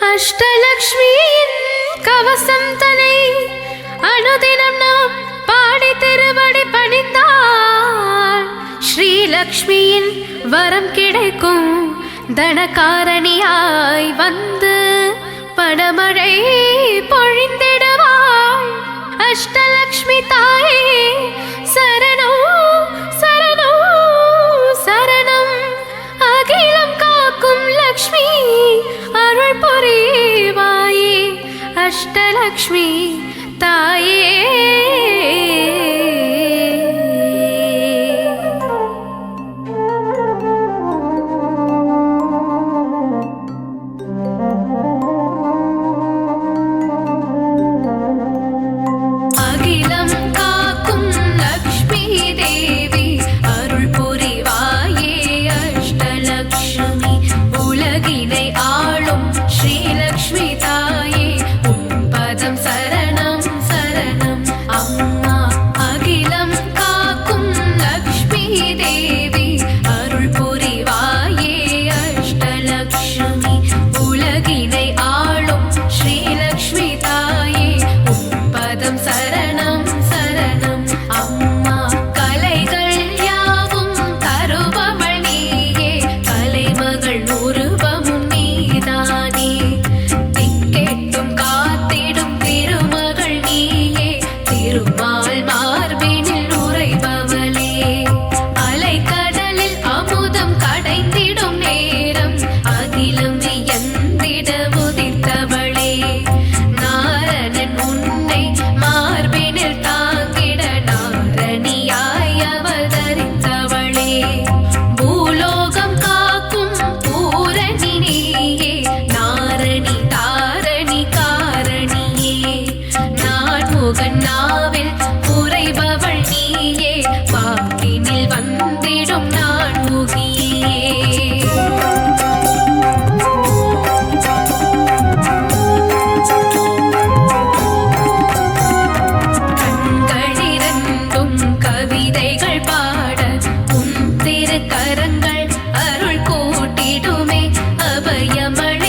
அஷ்டலக்ஷ்மியின் கவசம் தனை அனுதினம் நாம் பாடி திருவடி பணிந்தால் ஸ்ரீலக்ஷ்மியின் வரம் கிடைக்கும். தனகாரணியாய் வந்து பணமழை பொழிந்திடுவாள். அஷ்டலக்ஷ்மி தாயே சரணம் சரணம் சரணம். அகிலம் காக்கும் லக்ஷ்மி அருள் புரிவாயே. அஷ்டலக்ஷ்மி தாயே நாவில் உறைபவள் நீயே. வாக்கினில் வந்திடும் நான் முகியே. கண்களிரண்டும் கவிதைகள் பாட உன் திருக்கரங்கள் அருள் கூட்டிடுமே. அபயமழை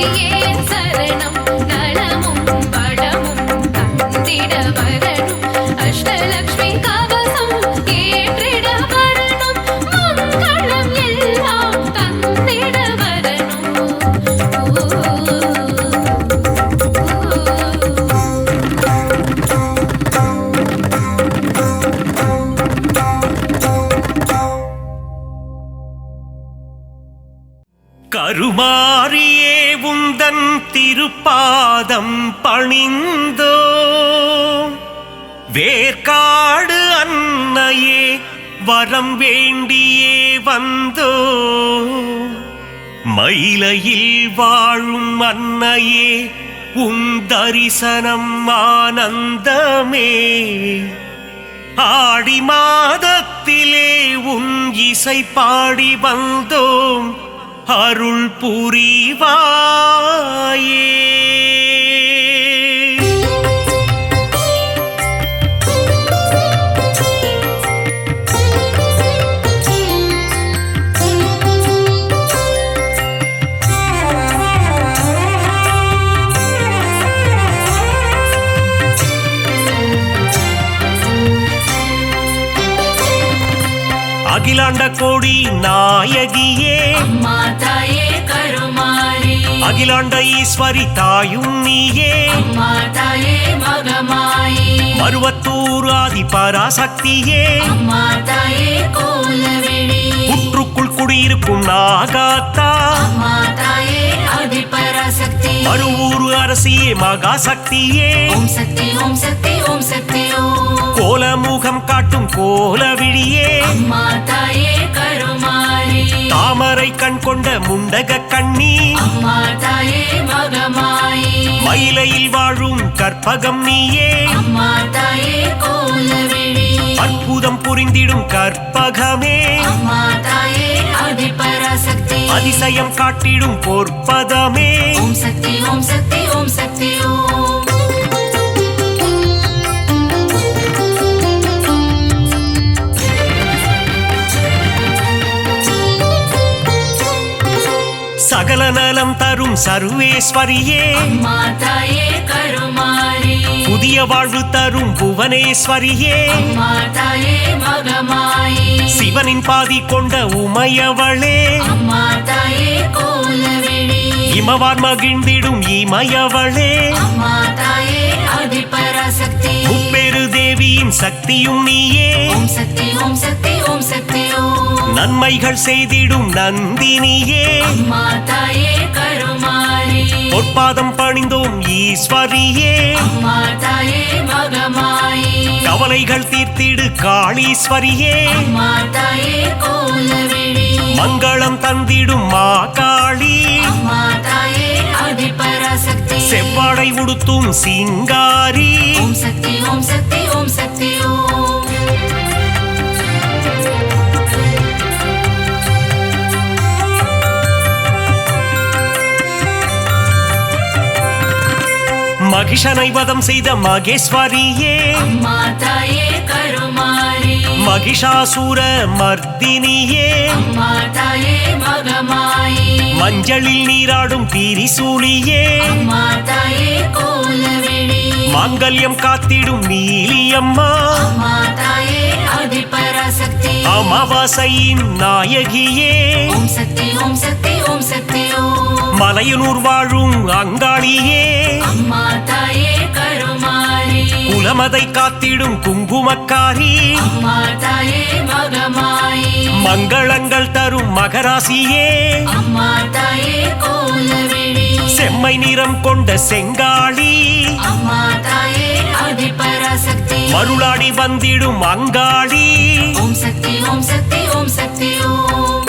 தாயே சரணம் நலமும் வளமும் தந்திட வரணும் அஷ்டலக்ஷ்மி கவசம் ஏற்றிட வரணும் மங்களம் எல்லாம் தந்திட வரணும் கருமாரியே உந்தன் திருப்பாதம் பணிந்தோ வேர்க்காடு அன்னையே வரம் வேண்டியே வந்தோ மயிலையில் வாழும் அன்னையே உன் தரிசனம் ஆனந்தமே ஆடி மாதத்திலே உன் இசை பாடி வந்தோம் அருள் புரிவாயே. அகிலாண்ட கோடி நாயகியே அம்மா தாயே கருமாரி அகிலாண்ட ஈஸ்வரி தாயும் நீயே அம்மா தாயே மகமாயி மருவத்தூர் ஆதி பராசக்தியே அம்மா தாயே கோலவிழி புற்றுக்குள் குடியிருக்கும் நாகாத்தா அம்மா தாயே ஆதி பராசக்தி மருவூர் அரசியே மகாசக்தியே ஓம் சக்தி ஓம் சக்தி ஓம் சக்தி ஓம் கோலமுகம் காட்டும் கோலவிழியே அம்மா தாயே கருமாரி தாமரை கண் கொண்ட முண்டக கண்ணி அம்மா தாயே மகமாயி மயிலையில் வாழும் கற்பகம் நீயே அம்மா தாயே கோலவிழி அற்புதம் புரிந்திடும் கற்பகமே அம்மா தாயே ஆதி பராசக்தி அதிசயம் காட்டிடும் பொற்பதமே ஓம் சக்தி ஓம் சக்தி ஓம் சக்தி ஓம் சகல நலம் தரும் சர்வேஸ்வரியே அம்மா தாயே கருமாரி புதிய வாழ்வு தரும் புவனேஸ்வரியே அம்மா தாயே மகமாயி சிவனின் பாதி கொண்ட உமையவளே அம்மா தாயே கோலவிழி இமவான் மகிழ்ந்திடும் இமயவளே அம்மா தாயே ஆதி பராசக்தி முப்பெரு தேவியின் சக்தியும் நீயே ஓம் சக்தி ஓம் சக்தி ஓம் சக்தி ஓம் நன்மைகள் செய்திடும் நந்தினியே அம்மா தாயே கருமாரி பொற்பாதம் பணிந்தோம் ஈஸ்வரியே அம்மா தாயே மகமாயி கவலைகள் தீர்த்திடு காளீஸ்வரியே அம்மா தாயே கோலவிழி மங்களம் தந்திடும் மாகாளி அம்மா தாயே ஆதி பராசக்தி செவ்வாடை உடுத்தும் சிங்காரி ஓம் சக்தி ஓம் சக்தி ஓம் சக்தி ஓம் மகிஷனை வதம் செய்த மகேஸ்வரியே அம்மா தாயே கருமாரி மகிஷாசூர மர்தினியே அம்மா தாயே மகமாயி மஞ்சளில் நீராடும் திரிசூலியே அம்மா தாயே கோலவிழி மாங்கல்யம் காத்திடும் நீலியம்மா அம்மா தாயே ஆதி பராசக்தி அமாவாசையின் நாயகியே ஓம் சக்தி ஓம் சக்தி ஓம் சக்தி ஓம் மலையனூர் வாழும் அங்காளியே அம்மா தாயே கருமாரி குலமதை காத்திடும் குங்குமக்காரி அம்மா தாயே மகமாயி மங்களங்கள் தரும் மகராசியே அம்மா தாயே கோலவிழி செம்மை நிறம் கொண்ட செங்காளி அம்மா தாயே ஆதி பராசக்தி மருளாடி வந்திடும் அங்காளி ஓம் சக்தி ஓம் சக்தி ஓம் சக்தி ஓம்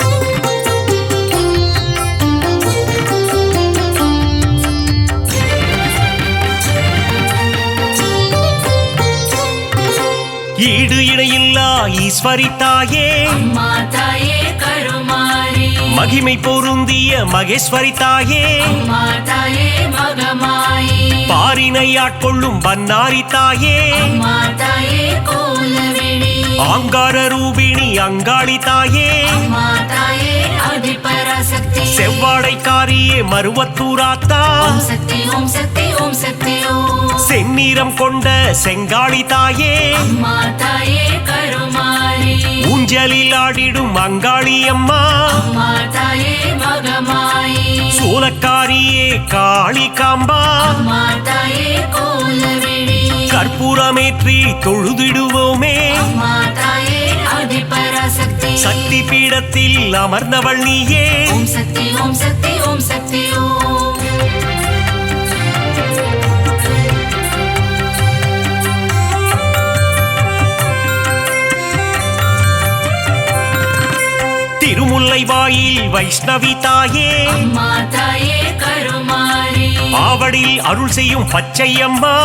ஈடு இணையில்லா ஈஸ்வரி தாயே அம்மா தாயே கருமாரி மகிமை பொருந்திய மகேஸ்வரி தாயே அம்மா தாயே மகமாயி பாரினை ஆட்கொள்ளும் பன்னாரி தாயே அம்மா தாயே கோலவிழி ஆங்கார ரூபிணி அங்காளி தாயே அம்மா தாயே ஆதி பராசக்தி செவ்வாடைக்காரியே மருவத்தூராத்தா ஓம் சக்தி ஓம் சக்தி ஓம் சக்தி ஓம் செந்நிறம் கொண்ட செங்காளி தாயே அம்மா தாயே கருமாரி ஊஞ்சலில் ஆடிடும் அங்காளி அம்மா அம்மா தாயே மகமாயி சூலக்காரியே காளி காம்பா அம்மா தாயே கோலவிழி கற்பூரமேற்றி தொழுதிடுவோமே அம்மா தாயே ஆதிபராசக்தி சக்தி பீடத்தில் அமர்ந்தவள் நீயே ஓம் சக்தி ஓம் சக்தி ஓம் சக்தி ஓம் திருமுல்லை வாயில் வைஷ்ணவி தாயே அம்மா தாயே கருமாரி ஆவடில் அருள் செய்யும் பச்சையம்மா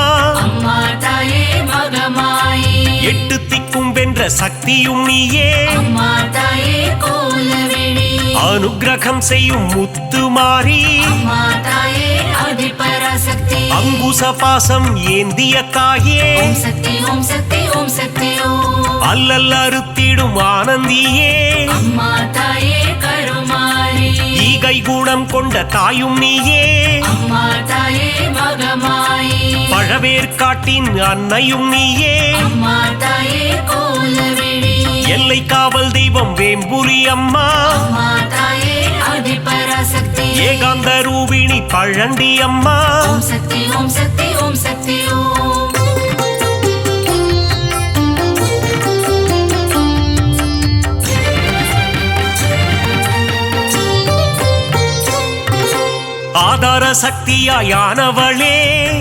அம்மா தாயே மகமாயி எட்டு திக்கும் வென்ற சக்தியும் நீயே அம்மா தாயே கோலவிழி அனுக்கிரகம் செய்யும் முத்துமாரி அம்மா தாயே ஆதிபராசக்தி அங்குச பாசம் ஏந்திய தாயே ஓம் சக்தி ஓம் சக்தி ஓம் சக்தி ஓம் அல்லல் அறுத்திடும் ஆனந்தியே அம்மா தாயே கருமாரி ஈகை குணம் கொண்ட தாயும் நீயே அம்மா தாயே மகமாயி பழவேற்காட்டின் அன்னையும் நீயே அம்மா தாயே கோலவிழி எல்லை காவல் தெய்வம் வேம்புரி அம்மா அம்மா தாயே ஆதிபராசக்தி ஏகாந்த ரூபிணி பழண்டி அம்மா ஓம் சக்தி ஓம் சக்தி ஓம் சக்தி ஓம் ஆதார சக்தியாயானவளே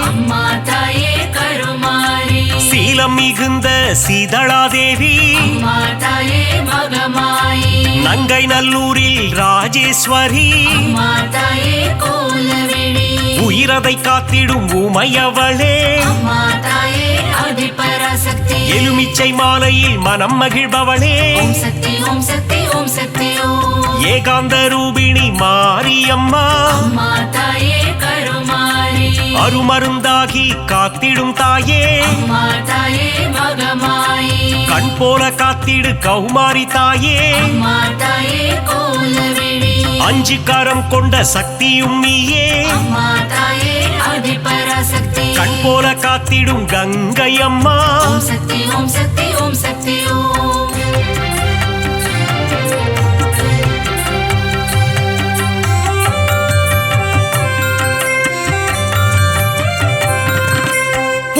அம்மா தாயே கருமாரி சீலம் மிகுந்த சீதளாதேவி அம்மா தாயே மகமாயி நங்கை நல்லூரில் ராஜேஸ்வரி அம்மா தாயே கோலவிழி உயிரதை காத்திடும் உமையவளே அம்மா தாயே ஆதிபராசக்தி எலுமிச்சை மாலையில் மனம் மகிழ்பவளே ஓம் சக்தி ஓம் சக்தி ஓம் சக்தி ஓம் ஏகாந்த ரூபிணி மாரியம்மா அம்மா தாயே கருமாரி அருமருந்தாகி காத்திடும் தாயே அம்மா தாயே மகமாயி கண் போல காத்திடு கௌமாரி தாயே அம்மா தாயே கோலவிழி அஞ்சு கரம் கொண்ட சக்தியும் நீயே அம்மா தாயே ஆதிபராசக்தி கண் போல காத்திடும் கங்கை அம்மா ஓம் சக்தி ஓம் சக்தி ஓம் சக்தி ஓம்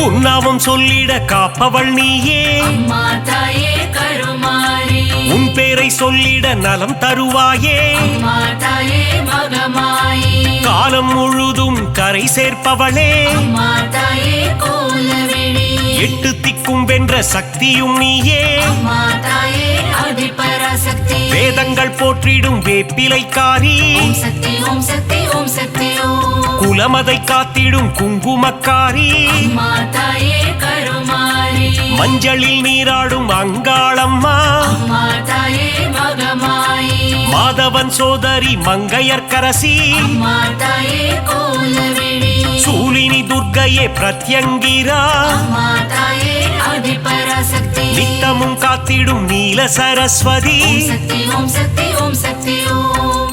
உன்னாமம் சொல்லிட காப்பவள் நீயே அம்மா தாயே கருமாரி உன் பேரை சொல்லிட நலம் தருவாயே அம்மா தாயே மகமாயி காலம் முழுதும் கரை சேர்ப்பவளே அம்மா தாயே கோலவிழி எட்டு திக்கும் வென்ற சக்தியும் நீயே அம்மா தாயே ஆதிபராசக்தி வேதங்கள் போற்றிடும் வேப்பிலைக்காரி ஓம் சக்தி ஓம் சக்தி ஓம் சக்தி ஓம் குலமதை காத்திடும் குங்குமக்காரி அம்மா தாயே கருமாரி மஞ்சளில் நீராடும் அங்காளம்மா அம்மா தாயே மகமாயி மாதவன் சோதரி மங்கையர்க்கரசி அம்மா தாயே கோலவிழி சூலினி துர்க்கையே பிரத்யங்கிரா அம்மா தாயே ஆதிபராசக்தி நித்தமும் காத்திடும் நீல சரஸ்வதி ஓம் சக்தி ஓம் சக்தி ஓம் சக்தி ஓம்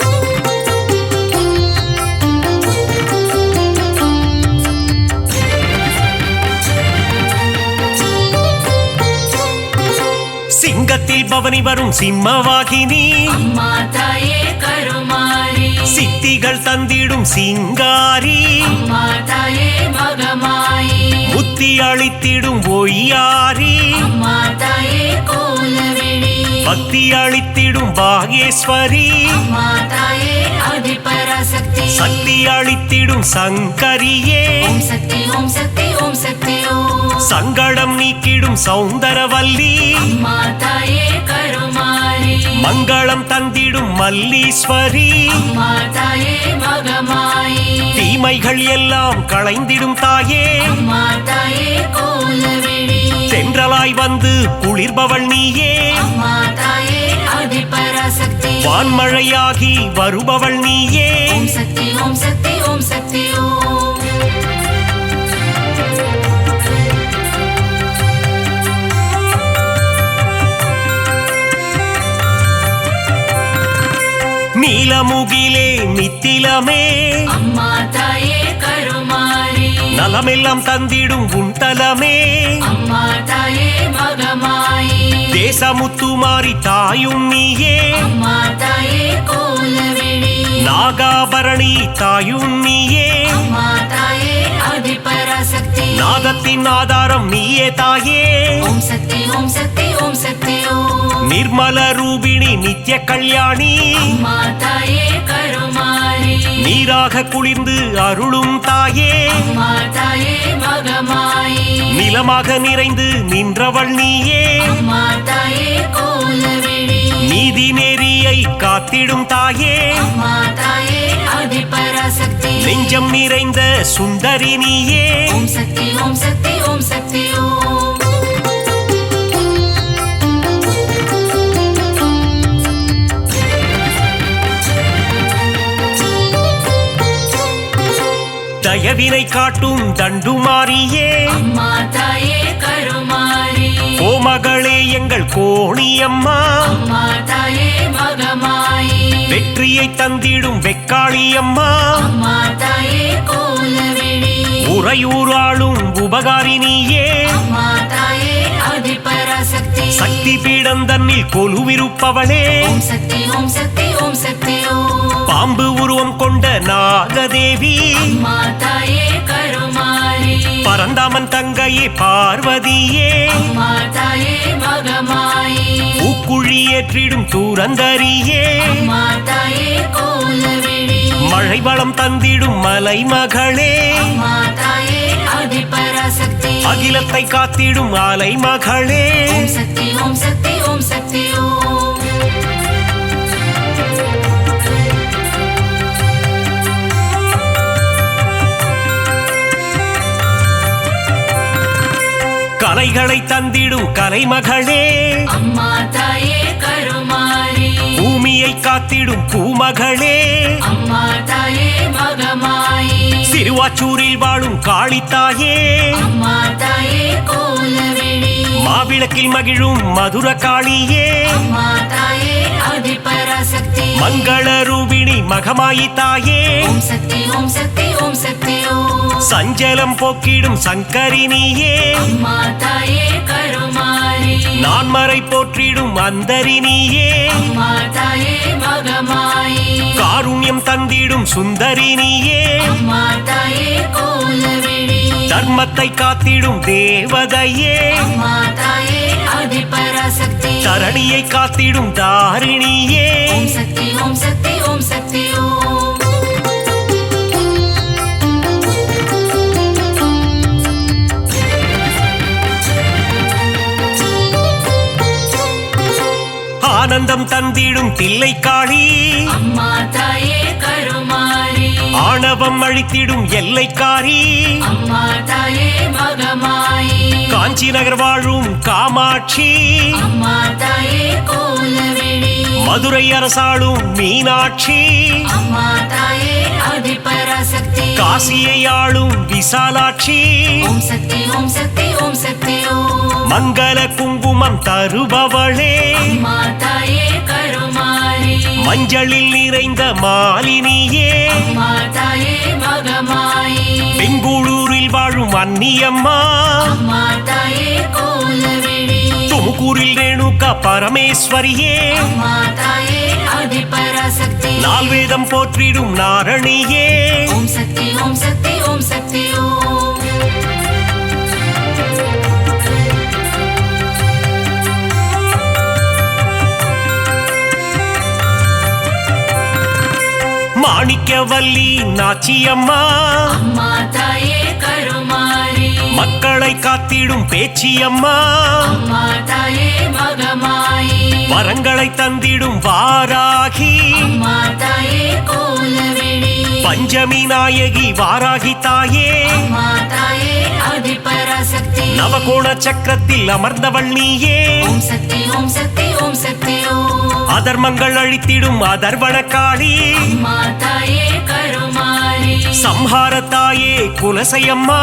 சிங்கத்தில் பவனி வரும் சிம்மவாகினி அம்மா தாயே கருமாரி சித்திகள் தந்திடும் சிங்காரி அம்மா தாயே மகமாயி புத்தி அளித்திடும் ஒய்யாரி அம்மா தாயே கோலவிழி பக்தி அளித்திடும் பாகேஸ்வரி அம்மா தாயே ஆதிபராசக்தி சக்தி அளித்திடும் சங்கரியே ஓம் சக்தி ஓம் சக்தி ஓம் சக்தி ஓம் சங்கடம் நீக்கிடும் சௌந்தரவல்லி அம்மா தாயே கருமாரி மங்களம் தந்திடும் மல்லீஸ்வரி அம்மா தாயே மகமாயி தீமைகள் எல்லாம் களைந்திடும் தாயே அம்மா தாயே கோலவிழி தென்றலாய் வந்து குளிர்பவள் நீயே அம்மா தாயே ஆதிபராசக்தி வான்மழையாகி வருபவள் நீயே ஓம் சக்தி ஓம் சக்தி ஓம் சக்தி ஓம் முகிலே நித்திலமே அம்மா தாயே கருமாரி நலமெல்லாம் தந்திடும் உன் தலமே அம்மா தாயே மகமாயி தேசமுத்துமாரி தாயும் நீயே அம்மா தாயே கோலவிழி நாகாபரணி தாயும் நீயே அம்மா தாயே ஆதிபராசக்தி நாதத்தின் ஆதாரம் நீயே தாயே ஓம் சக்தி ஓம் சக்தி ஓம் சக்தி ஓம் நிர்மல ரூபிணி நித்ய கல்யாணி அம்மா தாயே கருமாரி நீராக குளிர்ந்து அருளும் தாயே அம்மா தாயே மகமாயி நிலமாக நிறைந்து நின்றவள் நீயே அம்மா தாயே கோலவிழி நீதி நெறியை காத்திடும் தாயே அம்மா தாயே ஆதிபராசக்தி நெஞ்சம் நிறைந்த சுந்தரி நீயே ஓம் சக்தி ஓம் சக்தி ஓம் சக்தி ஓம் தயவினை காட்டும் தண்டுமாரியே அம்மா தாயே கருமாரி கோமகளே எங்கள் கோணியம்மா அம்மா தாயே மகமாயி வெற்றியை தந்திடும் வெக்காளியம்மா அம்மா தாயே கோலவிழி உறையூராளும் உபகாரினியே அம்மா தாயே ஆதிபராசக்தி சக்தி பீடம் தன்னில் கொலுவிருப்பவளே ஓம் சக்தி ஓம் சக்தி ஓம் சக்தி ஓம் பாம்பு உருவம் கொண்ட நாகதேவி அம்மா தாயே கருமாரி பரந்தாமன் தங்கையே பார்வதியே அம்மா தாயே மகமாயி பூக்குழி ஏற்றிடும் தூரந்தரியே அம்மா தாயே கோலவிழி மழை வளம் தந்திடும் மலை மகளே அம்மா தாயே ஆதிபராசக்தி அகிலத்தை காத்திடும் ஆலை மகளே ஓம் சக்தி ஓம் சக்தி ஓம் சக்தி ஓம் கலைகளை தந்திடும் கலைமகளே அம்மா தாயே கருமாரி பூமியை காத்திடும் பூமகளே அம்மா தாயே மகமாயி சிறுவாச்சூரில் வாழும் காளித்தாயே அம்மா தாயே கோலவிழி மாவிளக்கில் மகிழும் மதுர காளியே அம்மா தாயே ஆதிபராசக்தி மங்கள ரூபிணி மகமாயி தாயே ஓம் சக்தி ஓம் சக்தி ஓம் சக்தி ஓம் சஞ்சலம் போக்கிடும் சங்கரினியே அம்மா தாயே கருமாரி நான்மறை போற்றிடும் அந்தரினியே அம்மா தாயே மகமாயி காருண்யம் தந்திடும் சுந்தரினியே அம்மா தாயே கோலவிழி தர்மத்தை காத்திடும் தேவதையே அம்மா தாயே ஆதிபராசக்தி தரணியை காத்திடும் தாரிணியே ஓம் சக்தி ஓம் சக்தி ஓம் சக்தி ஓம் ஆனந்தம் தந்திடும் தில்லைக்காளி அம்மா தாயே கருமாரி ஆணவம் அழித்திடும் எல்லைக்காரி அம்மா தாயே மகமாயி காஞ்சி நகர் வாழும் காமாட்சி அம்மா தாயே கோலவிழி மதுரை அரசாளும் மீனாட்சி அம்மா தாயே ஆதிபராசக்தி காசியை ஆளும் விசாலாட்சி ஓம் சக்தி ஓம் சக்தி ஓம் சக்தி ஓம் மங்கள குங்குமம் தருபவளே அம்மா தாயே கருமாரி மஞ்சளில் நிறைந்த மாலினியே அம்மா தாயே மகமாயி பெங்களூரில் வாழும் அன்னியம்மா அம்மா தாயே கோலவிழி துமுக்கூரில் ரேணுகா பரமேஸ்வரியே அம்மா தாயே ஆதிபராசக்தி நால்வேதம் போற்றிடும் நாரணியே ஓம் சக்தி ஓம் சக்தி ஓம் சக்தி ஓம் மாணிக்கவல்லி நாச்சியம்மா அம்மா தாயே கருமாரி மக்களை காத்திடும் பேச்சியம்மா அம்மா தாயே மகமாயி வரங்களை தந்திடும் வாராகி அம்மா தாயே கோலவிழி பஞ்சமி நாயகி வாராகி தாயே அம்மா தாயே ஆதிபராசக்தி நவகோண சக்கரத்தில் அமர்ந்தவள் நீயே ஓம் சக்தி ஓம் சக்தி ஓம் சக்தி ஓம் அதர்மங்கள் அழித்திடும் அதர்வன காளி அம்மா தாயே கருமாரி சம்ஹார தாயே குலசையம்மா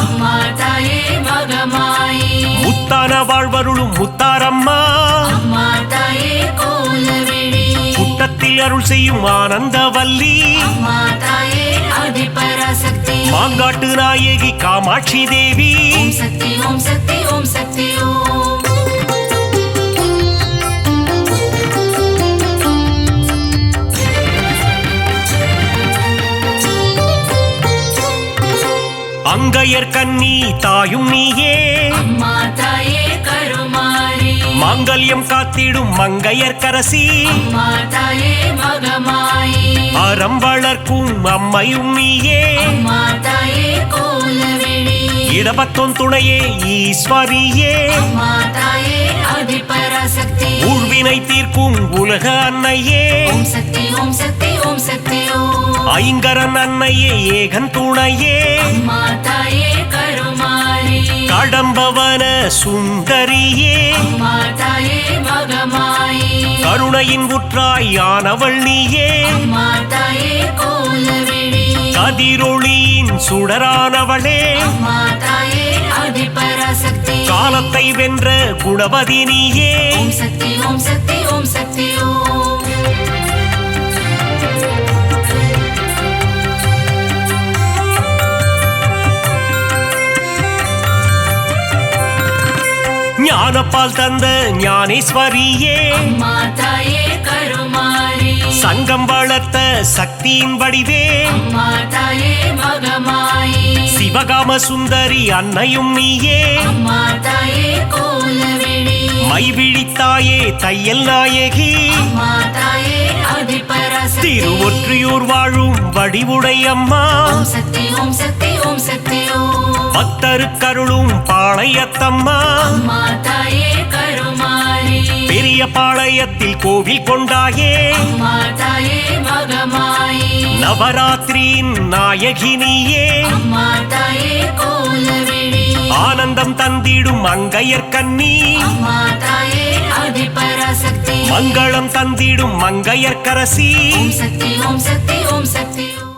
அம்மா தாயே மகமாயி முத்தான வாழ்வருளும் முத்தாரம்மா அம்மா தாயே கோலவிழி கூட்டத்தில் அருள் செய்யும் ஆனந்தவல்லி அம்மா தாயே ஆதிபராசக்தி மாங்காட்டு நாயகி காமாட்சி தேவி ஓம் சக்தி ஓம் சக்தி ஓம் சக்தி ஓம் அங்கையர் கன்னி தாயும் நீயே அம்மா தாயே கருமாரி மாங்கல்யம் காத்திடும் மங்கையர் கரசி அம்மா தாயே மகமாயி அறம் வளர்க்கும் அம்மையும் நீயே அம்மா தாயே கோலவிழி இடபத்தோன் துணையே ஈஸ்வரியே அம்மா தாயே ஆதிபராசக்தி ஊழ்வினை தீர்க்கும் உலக அன்னையே ஓம் சக்தி ஓம் சக்தி ஓம் சக்தி ஓம் ஐங்கரன் அன்னையே ஏகன் துணையே அம்மா தாயே கருமாரி கடம்பவன சுந்தரியே அம்மா தாயே மகமாயி கருணையின் உற்றாயானவள் நீயே அம்மா தாயே கோலவிழி கதிரொளியின் சுடரானவளே அம்மா தாயே ஆதிபராசக்தி காலத்தை வென்ற குணவதி நீயே ஓம் சக்தி ஓம் சக்தி ஓம் சக்தி ஓம் ஞானப்பால் தந்த ஞானேஸ்வரியே அம்மா தாயே கருமாரி சங்கம் வளர்த்த சக்தியின் வடிவே அம்மா தாயே மகமாயி சிவகாம சுந்தரி அன்னையும் நீயே அம்மா தாயே கோலவிழி மைவிழித்தாயே தையல் நாயகி அம்மா தாயே ஆதிபராசக்தி திருவொற்றியூர் வாழும் வடிவுடை அம்மா ஓம் சக்தி ஓம் சக்தி ஓம் சக்தி ஓம் பக்தருக்கருளும் பாளையத்தம்மா அம்மா தாயே கருமாரி பெரிய பாளையத்தில் கோவில் கொண்டாயே அம்மா தாயே மகமாயி நவராத்திரியின் நாயகினியே அம்மா தாயே கோலவிழி ஆனந்தம் தந்திடும் அங்கையர் கன்னி அம்மா தாயே ஆதிபராசக்தி மங்களம் தந்திடும் மங்கையர் கரசி ஓம் சக்தி ஓம் சக்தி ஓம் சக்தி ஓம்